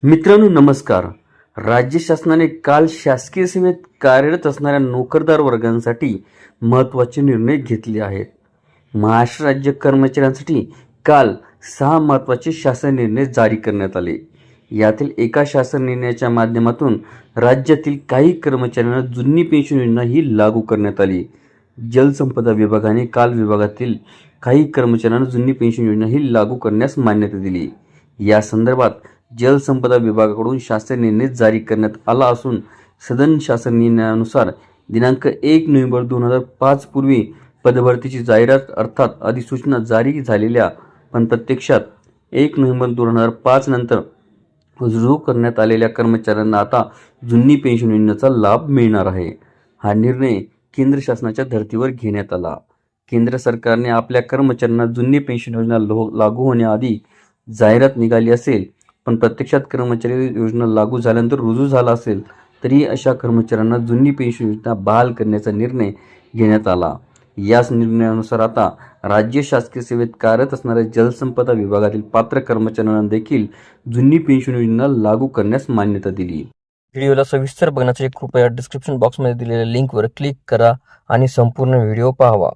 मित्रांनो नमस्कार. राज्य शासनाने काल शासकीय सेवेत कार्यरत असणाऱ्या नोकरदार वर्गांसाठी महत्त्वाचे निर्णय घेतले आहेत. महाराष्ट्र राज्य कर्मचाऱ्यांसाठी काल 6 महत्त्वाचे शासन निर्णय जारी करण्यात आले. यातील एका शासन निर्णयाच्या माध्यमातून राज्यातील काही कर्मचाऱ्यांना जुनी पेन्शन योजना ही लागू करण्यात आली. जलसंपदा विभागाने काल विभागातील काही कर्मचाऱ्यांना जुनी पेन्शन योजना ही लागू करण्यास मान्यता दिली. या संदर्भात जलसंपदा विभागाकडून शासन निर्णय जारी करण्यात आला असून सदन शासन निर्णयानुसार दिनांक 1 नोव्हेंबर 2005 पूर्वी पदभरतीची जाहिरात अर्थात अधिसूचना जारी झालेल्या पण प्रत्यक्षात 1 नोव्हेंबर 2005 नंतर रुजू करण्यात आलेल्या कर्मचाऱ्यांना आता जुनी पेन्शन योजनेचा लाभ मिळणार आहे. हा निर्णय केंद्र शासनाच्या धर्तीवर घेण्यात आला. केंद्र सरकारने आपल्या कर्मचाऱ्यांना जुनी पेन्शन योजना लागू होण्याआधी जाहिरात निघाली असेल पण प्रत्यक्षात कर्मचारी योजना लागू झाल्यानंतर रुजू झाला असेल तरी अशा कर्मचाऱ्यांना जुनी पेन्शन योजना बहाल करण्याचा निर्णय घेण्यात आला. याच निर्णयानुसार आता राज्य शासकीय सेवेत कार्यरत असणाऱ्या जलसंपदा विभागातील पात्र कर्मचाऱ्यांना देखील जुनी पेन्शन योजना लागू करण्यास मान्यता दिली. व्हिडिओला सविस्तर बघण्यासाठी कृपया डिस्क्रिप्शन बॉक्समध्ये दिलेल्या लिंकवर क्लिक करा आणि संपूर्ण व्हिडिओ पाहावा.